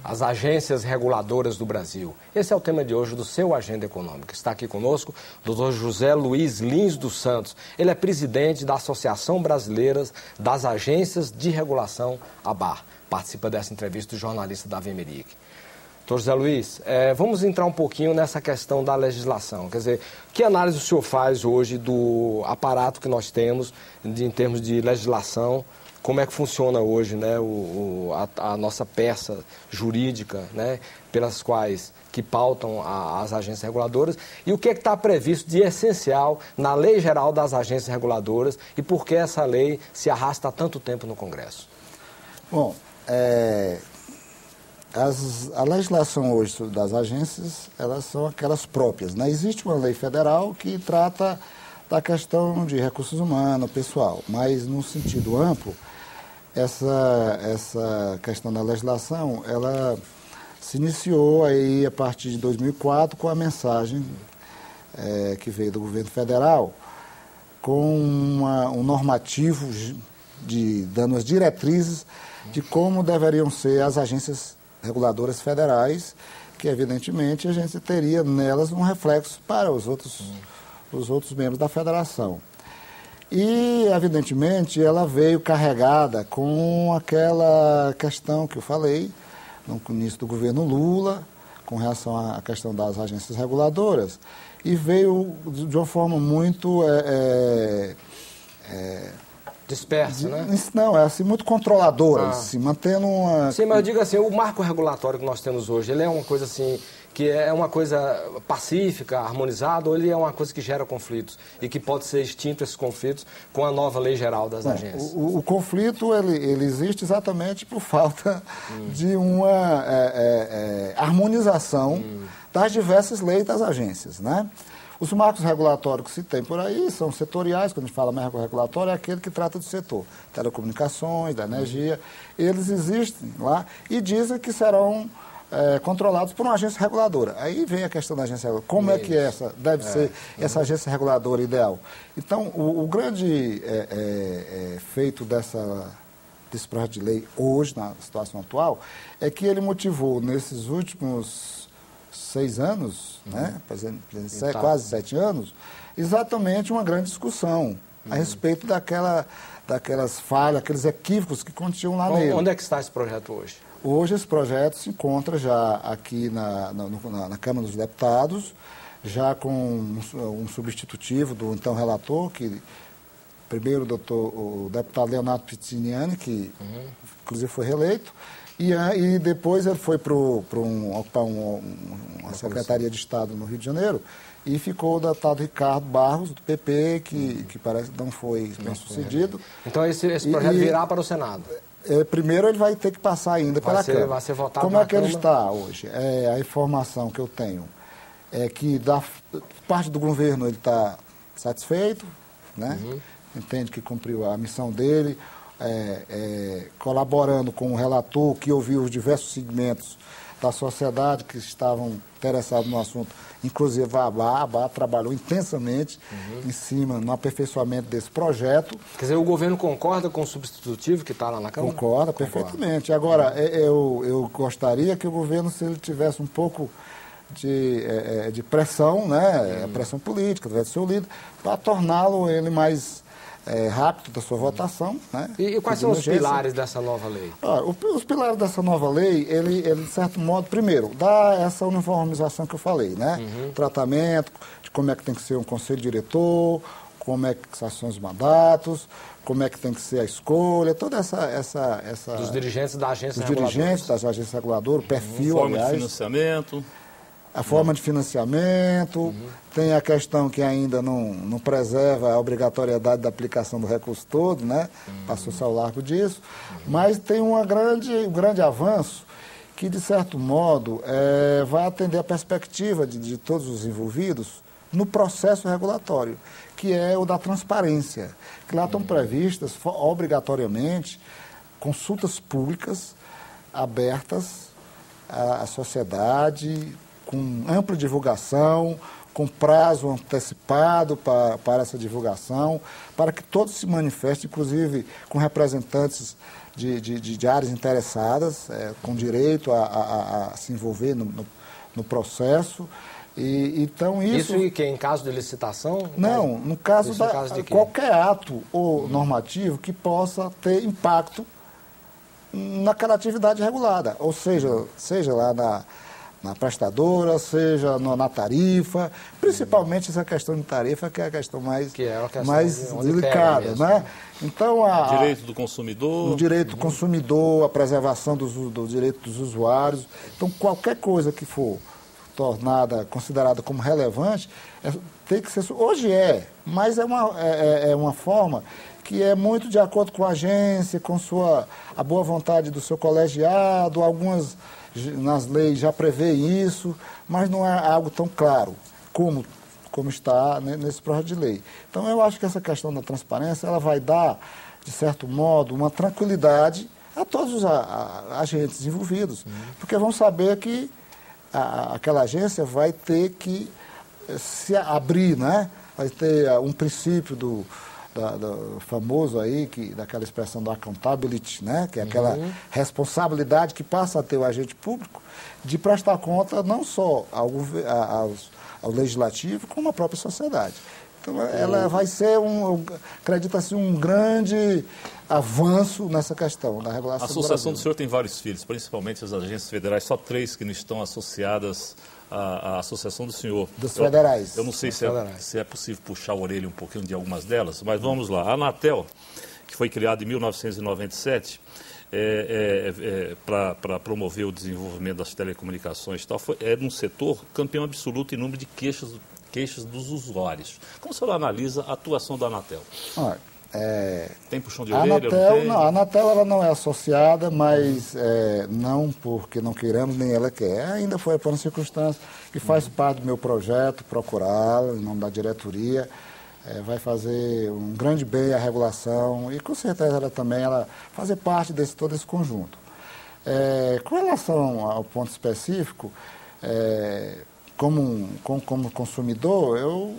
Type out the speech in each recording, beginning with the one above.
as agências reguladoras do Brasil. Esse é o tema de hoje do seu Agenda Econômica. Está aqui conosco o Dr. José Luiz Lins dos Santos. Ele é presidente da Associação Brasileira das Agências de Regulação, ABAR. Participa dessa entrevista do jornalista Davi Meric. Doutor José Luiz, vamos entrar um pouquinho nessa questão da legislação. Quer dizer, que análise o senhor faz hoje do aparato que nós temos em termos de legislação? Como é que funciona hoje, né, a nossa peça jurídica, né, pelas quais que pautam as agências reguladoras, e o que está previsto de essencial na Lei Geral das Agências Reguladoras e por que essa lei se arrasta há tanto tempo no Congresso? Bom, a legislação hoje das agências, elas são aquelas próprias, né? Existe uma lei federal que trata da questão de recursos humanos, pessoal, mas no sentido amplo, essa questão da legislação, ela se iniciou aí a partir de 2004 com a mensagem que veio do governo federal com um normativo dando as diretrizes de como deveriam ser as agências reguladoras federais, que evidentemente a gente teria nelas um reflexo para os outros membros da federação. E, evidentemente, ela veio carregada com aquela questão que eu falei no início do governo Lula, com relação à questão das agências reguladoras, e veio de uma forma muito dispersa, né? Não, é assim, muito controladora, assim, mantendo uma... Sim, mas eu digo assim, o marco regulatório que nós temos hoje, ele é uma coisa assim, que é uma coisa pacífica, harmonizada, ou ele é uma coisa que gera conflitos e que pode ser extinto esses conflitos com a nova Lei Geral das Agências? O conflito, ele existe exatamente por falta de uma harmonização das diversas leis das agências, né? Os marcos regulatórios que se tem por aí são setoriais. Quando a gente fala marco regulatório, é aquele que trata do setor telecomunicações, da energia. Eles existem lá e dizem que serão controlados por uma agência reguladora. Aí vem a questão da agência reguladora. Como é que deve ser essa agência reguladora ideal? Então, o grande feito desse projeto de lei hoje, na situação atual, é que ele motivou nesses últimos 6 anos, né, quase 7 anos, exatamente uma grande discussão a respeito daquelas falhas, aqueles equívocos que continham lá nele. Onde é que está esse projeto hoje? Hoje esse projeto se encontra já aqui na Câmara dos Deputados, já com um substitutivo do então relator, que primeiro o deputado Leonardo Pizziniani, que inclusive foi reeleito, e depois ele foi ocupar uma Secretaria de Estado no Rio de Janeiro e ficou o deputado Ricardo Barros, do PP, que parece que não foi bem sucedido. Então esse projeto virá para o Senado? Primeiro ele vai ter que passar ainda pela Câmara. Vai ser votado. Como é que ele está hoje? A informação que eu tenho é que da parte do governo ele está satisfeito, né? Entende que cumpriu a missão dele. Colaborando com o relator, que ouviu os diversos segmentos da sociedade que estavam interessados no assunto, inclusive a ABAR trabalhou intensamente em cima, no aperfeiçoamento desse projeto. Quer dizer, o governo concorda com o substitutivo que está lá na Câmara? Concorda perfeitamente. Agora, eu gostaria que o governo, se ele tivesse um pouco de pressão, né, a pressão política, através do seu líder, para torná-lo ele mais rápido da sua votação. Né? E quais são os pilares dessa nova lei? Os pilares dessa nova lei, ele, de certo modo, primeiro, dá essa uniformização que eu falei, né? Tratamento, de como é que tem que ser um conselho diretor, como é que são os mandatos, como é que tem que ser a escolha, toda essa dos dirigentes da agência reguladora. Dos dirigentes das agências reguladoras, o perfil, forma de financiamento. A forma de financiamento, tem a questão que ainda não preserva a obrigatoriedade da aplicação do recurso todo, né? Passou-se ao largo disso, mas tem um grande avanço que, de certo modo, vai atender a perspectiva de todos os envolvidos no processo regulatório, que é o da transparência, que lá estão previstas obrigatoriamente consultas públicas abertas à sociedade, com ampla divulgação, com prazo antecipado para essa divulgação, para que todos se manifestem, inclusive com representantes de áreas interessadas, com direito a se envolver no processo. Então isso e que em caso de licitação? Não, no caso de qualquer ato ou normativo que possa ter impacto naquela atividade regulada, ou seja lá na prestadora, seja na tarifa, principalmente essa questão de tarifa, que é a questão mais delicada, né? Então, o direito do consumidor. O direito do consumidor, a preservação do direito dos usuários. Então, qualquer coisa que for considerada como relevante, tem que ser... Hoje mas é uma forma que é muito de acordo com a agência, com a boa vontade do seu colegiado, algumas nas leis já prevê isso, mas não é algo tão claro como está nesse projeto de lei. Então, eu acho que essa questão da transparência, ela vai dar, de certo modo, uma tranquilidade a todos os agentes envolvidos, porque vão saber que aquela agência vai ter que se abrir, né? Vai ter um princípio do famoso aí, daquela expressão do accountability, né? Que é aquela responsabilidade que passa a ter o agente público de prestar conta não só ao legislativo, como à própria sociedade. Então, ela vai ser, acredita-se, um grande avanço nessa questão da regulação. A associação do senhor tem vários filhos, principalmente as agências federais, só 3 que não estão associadas à associação do senhor. Dos federais. Eu não sei se é possível puxar a orelha um pouquinho de algumas delas, mas vamos lá. A Anatel, que foi criada em 1997, para promover o desenvolvimento das telecomunicações e tal, é um setor campeão absoluto em número de queixas dos usuários. Como o senhor analisa a atuação da Anatel? Tem puxão de orelha? A Anatel ela não é associada, mas não porque não queiramos, nem ela quer. Ainda foi por uma circunstância que faz parte do meu projeto, procurá-la, em nome da diretoria. Vai fazer um grande bem à regulação e, com certeza, ela também fazer parte de todo esse conjunto. Com relação ao ponto específico, como consumidor,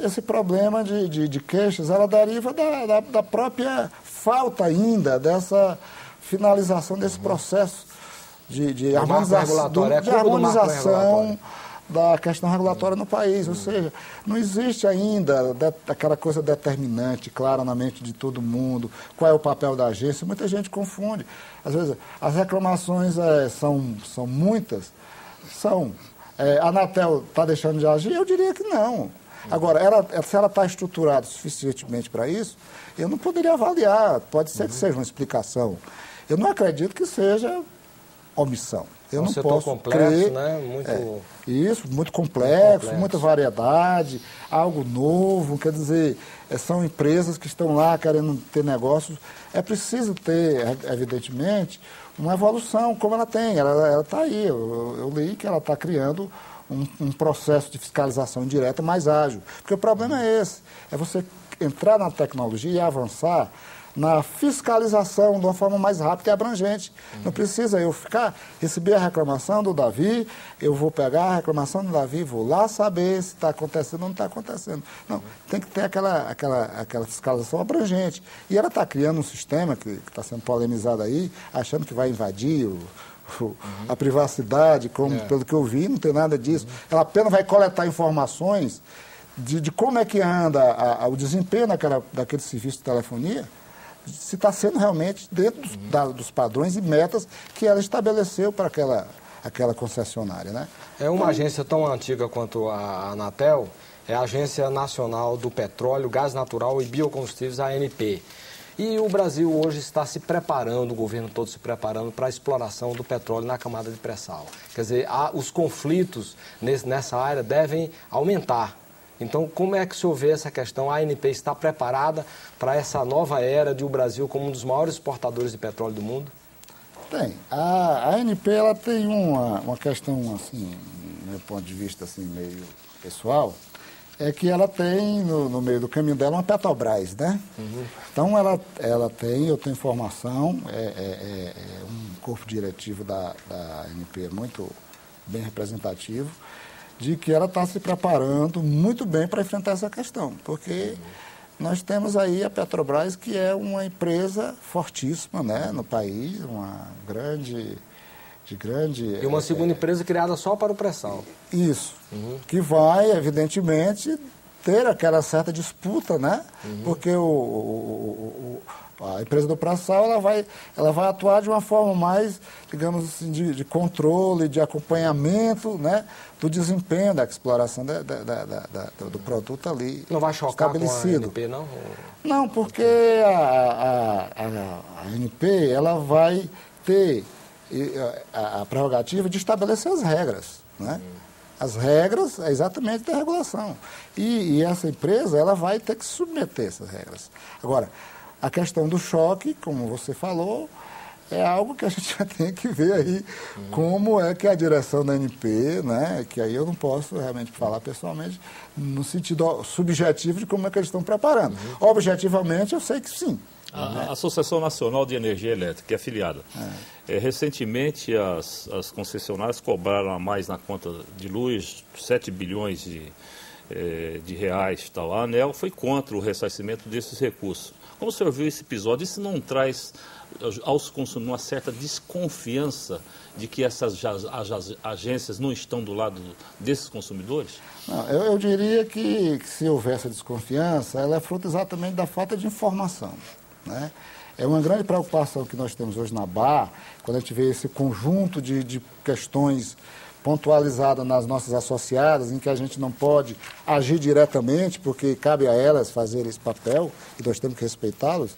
esse problema de queixas, ela deriva da própria falta ainda dessa finalização desse processo de harmonização da questão regulatória no país. Ou seja, não existe ainda aquela coisa determinante, clara na mente de todo mundo, qual é o papel da agência. Muita gente confunde. Às vezes, as reclamações são muitas. A Anatel está deixando de agir? Eu diria que não. Agora, se ela está estruturada suficientemente para isso, eu não poderia avaliar. Pode ser que seja uma explicação. Eu não acredito que seja omissão. Eu não posso complexo, né? Muito complexo, muita variedade, algo novo. Quer dizer, são empresas que estão lá querendo ter negócios. É preciso ter, evidentemente, uma evolução, como ela tem. Ela está aí. Eu li que ela está criando um processo de fiscalização indireta mais ágil. Porque o problema é esse. É você entrar na tecnologia e avançar na fiscalização de uma forma mais rápida e abrangente. Não precisa eu receber a reclamação do Davi, eu vou pegar a reclamação do Davi, vou lá saber se está acontecendo ou não está acontecendo. Não, tem que ter aquela fiscalização abrangente. E ela está criando um sistema que está sendo polemizado aí, achando que vai invadir a privacidade, pelo que eu vi, não tem nada disso. Ela apenas vai coletar informações de como é que anda o desempenho daquele serviço de telefonia, se está sendo realmente dentro dos padrões e metas que ela estabeleceu para aquela concessionária, né? É uma agência tão antiga quanto a Anatel, é a Agência Nacional do Petróleo, Gás Natural e Biocombustíveis, a ANP. E o Brasil hoje está se preparando, o governo todo se preparando para a exploração do petróleo na camada de pré-sal. Quer dizer, os conflitos nessa área devem aumentar. Então, como é que o senhor vê essa questão? A ANP está preparada para essa nova era de o Brasil como um dos maiores exportadores de petróleo do mundo? Tem. A ANP ela tem uma questão, assim, do meu ponto de vista assim, meio pessoal, é que ela tem, no meio do caminho dela, uma Petrobras, né? Então, ela tem, eu tenho informação, um corpo diretivo da ANP muito bem representativo, de que ela está se preparando muito bem para enfrentar essa questão, porque nós temos aí a Petrobras, que é uma empresa fortíssima, né, no país, uma grande... E uma segunda empresa criada só para o pré-sal. Isso, que vai, evidentemente, ter aquela certa disputa, né? Porque a empresa do pré-sal ela vai atuar de uma forma mais, digamos assim, de controle, de acompanhamento, né? Do desempenho da exploração do produto ali. Não vai chocar estabelecido. com a ANP, não? Não, porque a ANP ela vai ter a prerrogativa de estabelecer as regras, né? As regras é exatamente da regulação. E essa empresa ela vai ter que submeter essas regras. Agora, a questão do choque, como você falou, é algo que a gente já tem que ver aí como é que a direção da ANP, né, que aí eu não posso realmente falar pessoalmente, no sentido subjetivo de como é que eles estão preparando. Objetivamente, eu sei que sim. A Associação Nacional de Energia Elétrica, que é afiliada, recentemente as concessionárias cobraram a mais na conta de luz 7 bilhões de reais. Tal. A ANEEL foi contra o ressarcimento desses recursos. Como o senhor viu esse episódio, isso não traz aos consumidores uma certa desconfiança de que essas agências não estão do lado desses consumidores? Não, eu diria que se houver essa desconfiança, ela é fruto exatamente da falta de informação, né? É uma grande preocupação que nós temos hoje na BAR, quando a gente vê esse conjunto de questões pontualizadas nas nossas associadas, em que a gente não pode agir diretamente, porque cabe a elas fazer esse papel, e nós temos que respeitá-los,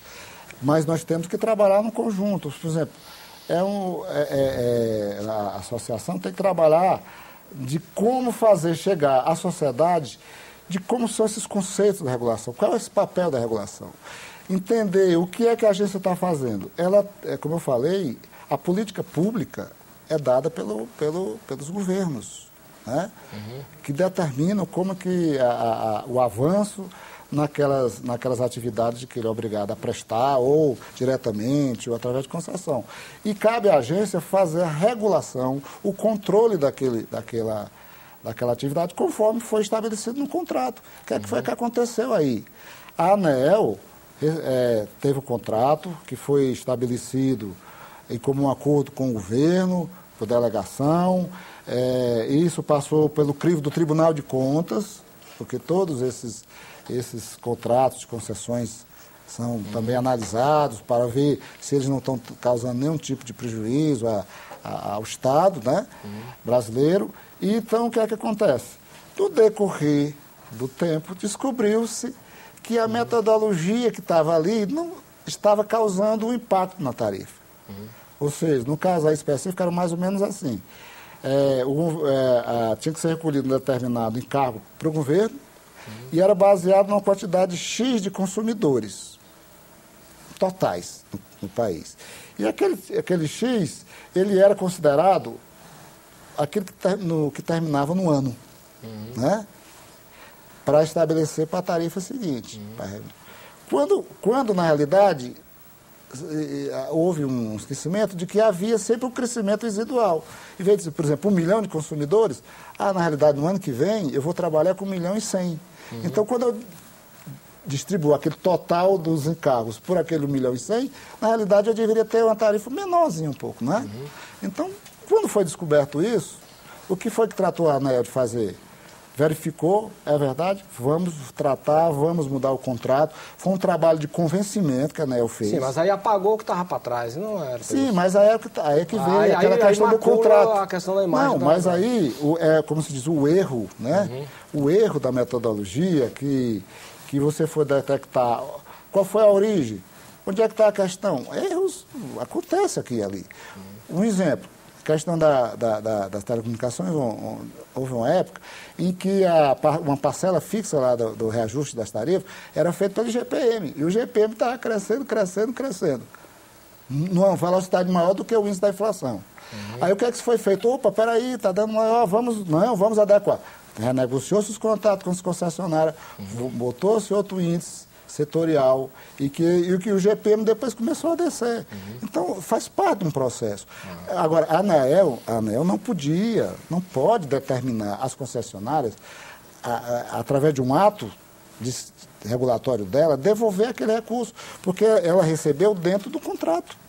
mas nós temos que trabalhar no conjunto. Por exemplo, a associação tem que trabalhar de como fazer chegar à sociedade de como são esses conceitos da regulação, qual é esse papel da regulação. Entender o que é que a agência está fazendo. Ela, como eu falei, a política pública é dada pelos governos, né? Que determinam como que o avanço naquelas atividades de que ele é obrigado a prestar, ou diretamente, ou através de concessão. E cabe à agência fazer a regulação, o controle daquela atividade, conforme foi estabelecido no contrato. O que é que foi que aconteceu aí? A ANEEL teve o contrato que foi estabelecido em comum acordo com o governo, por delegação, isso passou pelo crivo do Tribunal de Contas, porque todos esses contratos de concessões são também analisados para ver se eles não estão causando nenhum tipo de prejuízo ao Estado, né, brasileiro. E então, o que é que acontece? No decorrer do tempo, descobriu-se que a metodologia que estava ali não estava causando um impacto na tarifa. Ou seja, no caso aí específico, era mais ou menos assim. Tinha que ser recolhido um determinado encargo para o governo e era baseado numa quantidade X de consumidores totais no país. E aquele X, ele era considerado aquilo que terminava no ano, né? Para estabelecer para a tarifa seguinte. Quando, na realidade, houve um esquecimento de que havia sempre um crescimento residual. Em vez de, por exemplo, 1 milhão de consumidores, na realidade, no ano que vem, eu vou trabalhar com 1 milhão e 100. Então, quando eu distribuo aquele total dos encargos por aquele 1 milhão e 100, na realidade, eu deveria ter uma tarifa menorzinha um pouco, né? Então, quando foi descoberto isso, o que foi que tratou a ANEEL de fazer? Verificou, é verdade, vamos tratar, vamos mudar o contrato. Foi um trabalho de convencimento que a ANEEL fez. Sim, mas aí apagou o que estava para trás, não era? Sim, isso. Mas aí é que veio aquela questão do contrato. A questão da imagem. Não, mas aí, como se diz, o erro, né? O erro da metodologia que você for detectar. Qual foi a origem? Onde é que está a questão? Erros acontecem aqui e ali. Um exemplo. A questão das telecomunicações, houve uma época em que uma parcela fixa lá do reajuste das tarifas era feita pelo IGPM. E o IGPM estava crescendo, numa velocidade maior do que o índice da inflação. Aí o que é que foi feito? Opa, peraí, está dando maior, vamos adequar. Renegociou-se os contratos com as concessionárias, botou-se outro índice setorial, e que o GPM depois começou a descer. Então, faz parte de um processo. Agora, a ANEEL não pode determinar as concessionárias, através de um ato regulatório dela, devolver aquele recurso, porque ela recebeu dentro do contrato.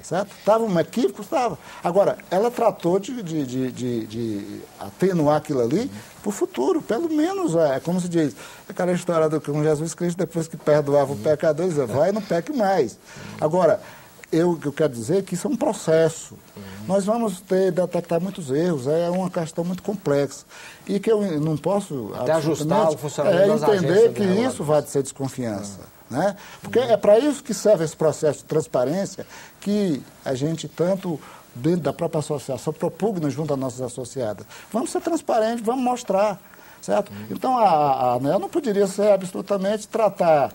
Certo? Estava um equívoco? Estava. Agora, ela tratou de atenuar aquilo ali para o futuro, pelo menos, como se diz, aquela história com Jesus Cristo, depois que perdoava o pecador, dizia, vai e não peque mais. Agora, eu quero dizer que isso é um processo. Nós vamos detectar muitos erros, é uma questão muito complexa. E que eu não posso... Até ajustar o funcionamento das agências. Entender que isso vai ser desconfiança. Né? Porque é para isso que serve esse processo de transparência que a gente, tanto dentro da própria associação, propugna junto às nossas associadas. Vamos ser transparentes, vamos mostrar, certo? Então, a ANEEL não poderia ser absolutamente tratar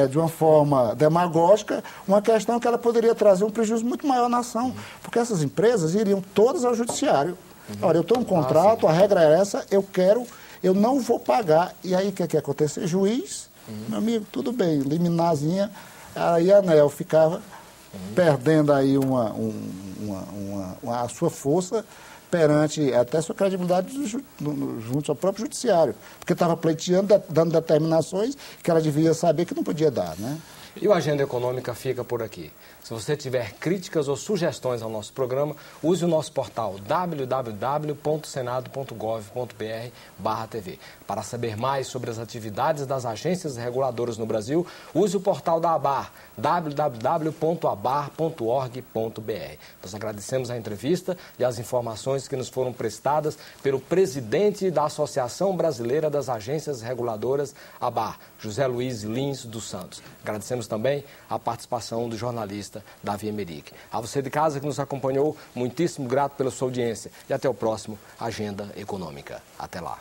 de uma forma demagógica uma questão que ela poderia trazer um prejuízo muito maior à nação, porque essas empresas iriam todas ao judiciário. Olha, eu tenho um contrato, a regra é essa, eu não vou pagar. E aí, o que acontecer? Juiz... Meu amigo, tudo bem, liminarzinha, aí a ANEEL ficava perdendo aí a sua força perante até sua credibilidade junto ao próprio judiciário, porque estava pleiteando, dando determinações que ela devia saber que não podia dar, né? E o Agenda Econômica fica por aqui. Se você tiver críticas ou sugestões ao nosso programa, use o nosso portal www.senado.gov.br/TV. Para saber mais sobre as atividades das agências reguladoras no Brasil, use o portal da ABAR, www.abar.org.br. Nós agradecemos a entrevista e as informações que nos foram prestadas pelo presidente da Associação Brasileira das Agências Reguladoras, ABAR, José Luiz Lins dos Santos. Agradecemos também a participação do jornalista Davi Emerick. A você de casa que nos acompanhou, muitíssimo grato pela sua audiência e até o próximo Agenda Econômica. Até lá.